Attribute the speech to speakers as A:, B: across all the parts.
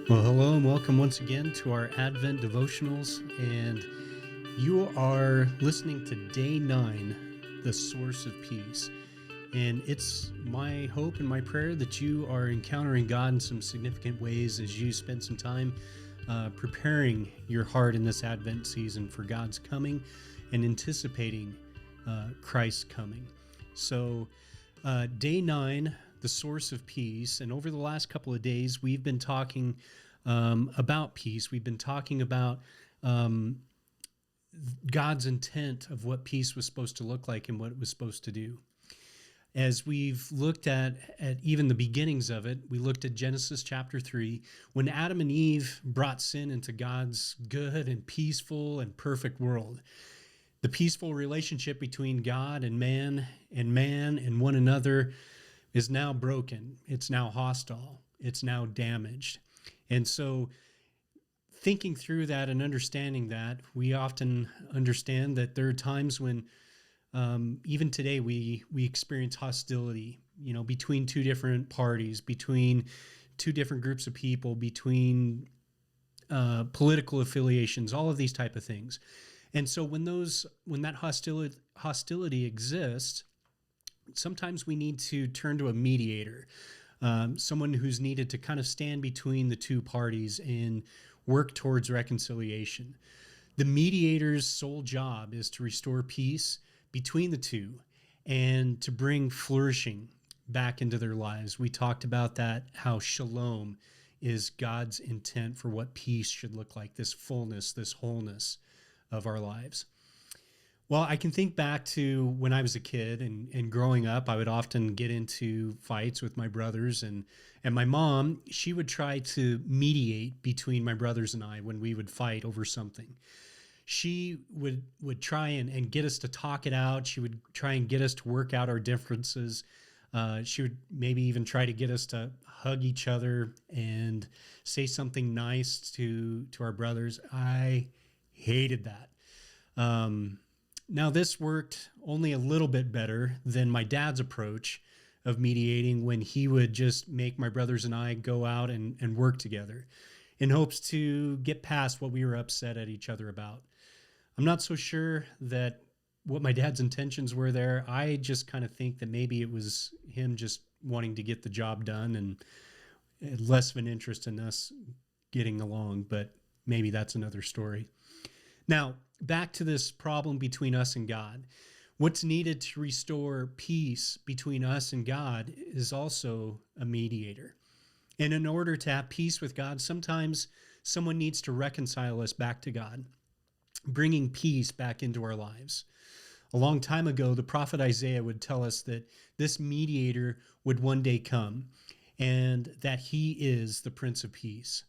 A: Well, hello and welcome once again to our Advent devotionals. And you are listening to Day 9, The Source of Peace. And it's my hope and my prayer that you are encountering God in some significant ways as you spend some time preparing your heart in this Advent season for God's coming and anticipating Christ's coming. So, Day 9, the source of peace. And over the last couple of days, we've been talking about peace. We've been talking about God's intent of what peace was supposed to look like and what it was supposed to do. As we've looked at even the beginnings of it, we looked at Genesis chapter 3, when Adam and Eve brought sin into God's good and peaceful and perfect world. The peaceful relationship between God and man and one another is now broken. It's now hostile. It's now damaged. And so thinking through that and understanding that, we often understand that there are times when even today we experience hostility, between two different parties, between two different groups of people, between political affiliations, all of these type of things. And so when that hostility exists, sometimes we need to turn to a mediator, someone who's needed to kind of stand between the two parties and work towards reconciliation. The mediator's sole job is to restore peace between the two and to bring flourishing back into their lives. We talked about that, how shalom is God's intent for what peace should look like, this fullness, this wholeness of our lives. Well, I can think back to when I was a kid and growing up, I would often get into fights with my brothers, and my mom, she would try to mediate between my brothers and I when we would fight over something. She would try and get us to talk it out. She would try and get us to work out our differences. She would maybe even try to get us to hug each other and say something nice to our brothers. I hated that. Now, this worked only a little bit better than my dad's approach of mediating, when he would just make my brothers and I go out and work together in hopes to get past what we were upset at each other about. I'm not so sure that what my dad's intentions were there. I just kind of think that maybe it was him just wanting to get the job done and less of an interest in us getting along, but maybe that's another story. Now, back to this problem between us and God. What's needed to restore peace between us and God is also a mediator. And in order to have peace with God, sometimes someone needs to reconcile us back to God, bringing peace back into our lives. A long time ago, the prophet Isaiah would tell us that this mediator would one day come and that he is the Prince of Peace.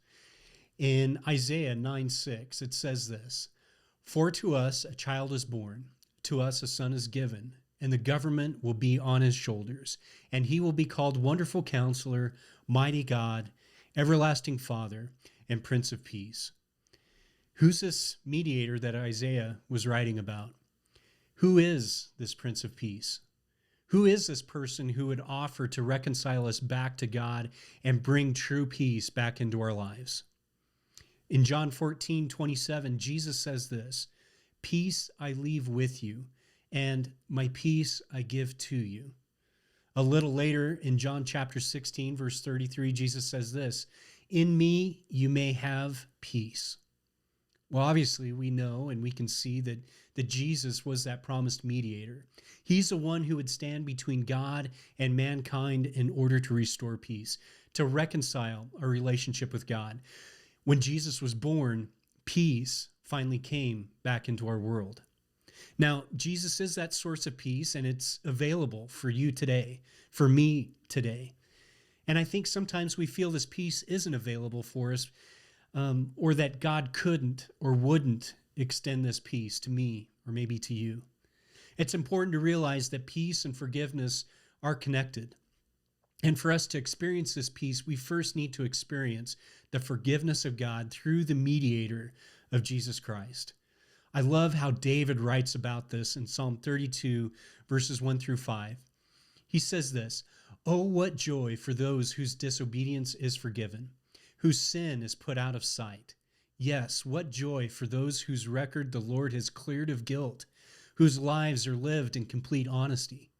A: In Isaiah 9:6, it says this: "For to us a child is born, to us a son is given, and the government will be on his shoulders, and he will be called Wonderful Counselor, Mighty God, Everlasting Father, and Prince of Peace." Who's this mediator that Isaiah was writing about? Who is this Prince of Peace? Who is this person who would offer to reconcile us back to God and bring true peace back into our lives? In John 14:27, Jesus says this: "Peace I leave with you, and my peace I give to you." A little later in John chapter 16, verse 33, Jesus says this: "In me you may have peace." Well, obviously we know and we can see that Jesus was that promised mediator. He's the one who would stand between God and mankind in order to restore peace, to reconcile a relationship with God. When Jesus was born, peace finally came back into our world. Now, Jesus is that source of peace, and it's available for you today, for me today. And I think sometimes we feel this peace isn't available for us, or that God couldn't or wouldn't extend this peace to me or maybe to you. It's important to realize that peace and forgiveness are connected. And for us to experience this peace, we first need to experience the forgiveness of God through the mediator of Jesus Christ. I love how David writes about this in Psalm 32, verses 1 through 5. He says this: "Oh, what joy for those whose disobedience is forgiven, whose sin is put out of sight. Yes, what joy for those whose record the Lord has cleared of guilt, whose lives are lived in complete honesty.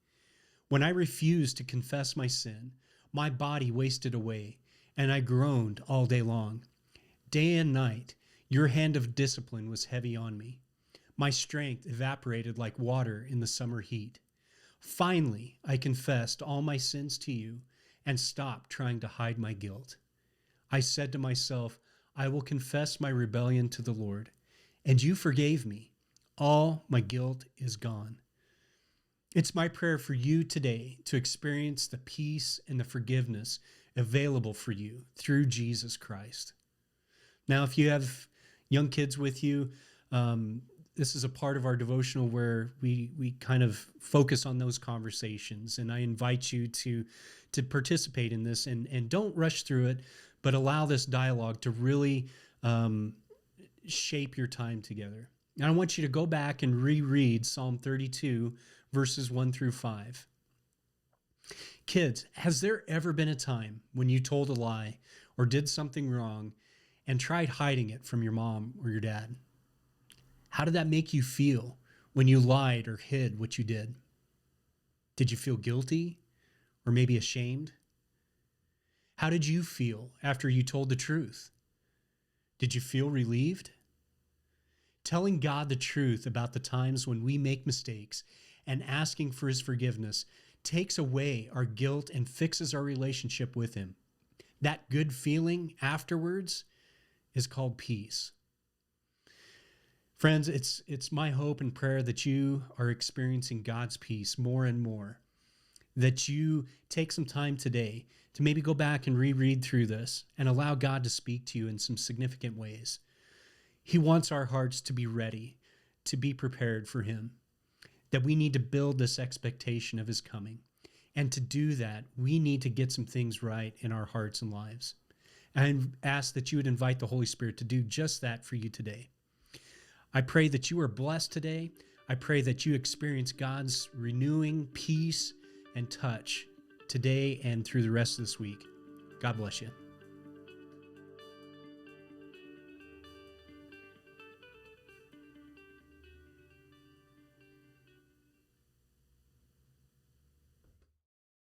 A: When I refused to confess my sin, my body wasted away, and I groaned all day long. Day and night, your hand of discipline was heavy on me. My strength evaporated like water in the summer heat. Finally, I confessed all my sins to you and stopped trying to hide my guilt. I said to myself, I will confess my rebellion to the Lord, and you forgave me. All my guilt is gone. It's my prayer for you today to experience the peace and the forgiveness available for you through Jesus Christ. Now, if you have young kids with you, this is a part of our devotional where we kind of focus on those conversations, and I invite you to participate in this and don't rush through it, but allow this dialogue to really shape your time together. And I want you to go back and reread Psalm 32, verses 1 through 5. Kids, has there ever been a time when you told a lie or did something wrong and tried hiding it from your mom or your dad? How did that make you feel when you lied or hid what you did? Did you feel guilty or maybe ashamed? How did you feel after you told the truth? Did you feel relieved? Telling God the truth about the times when we make mistakes and asking for his forgiveness takes away our guilt and fixes our relationship with him. That good feeling afterwards is called peace. Friends, it's my hope and prayer that you are experiencing God's peace more and more, that you take some time today to maybe go back and reread through this and allow God to speak to you in some significant ways. He wants our hearts to be ready, to be prepared for him, that we need to build this expectation of his coming. And to do that, we need to get some things right in our hearts and lives. And I ask that you would invite the Holy Spirit to do just that for you today. I pray that you are blessed today. I pray that you experience God's renewing peace and touch today and through the rest of this week. God bless you.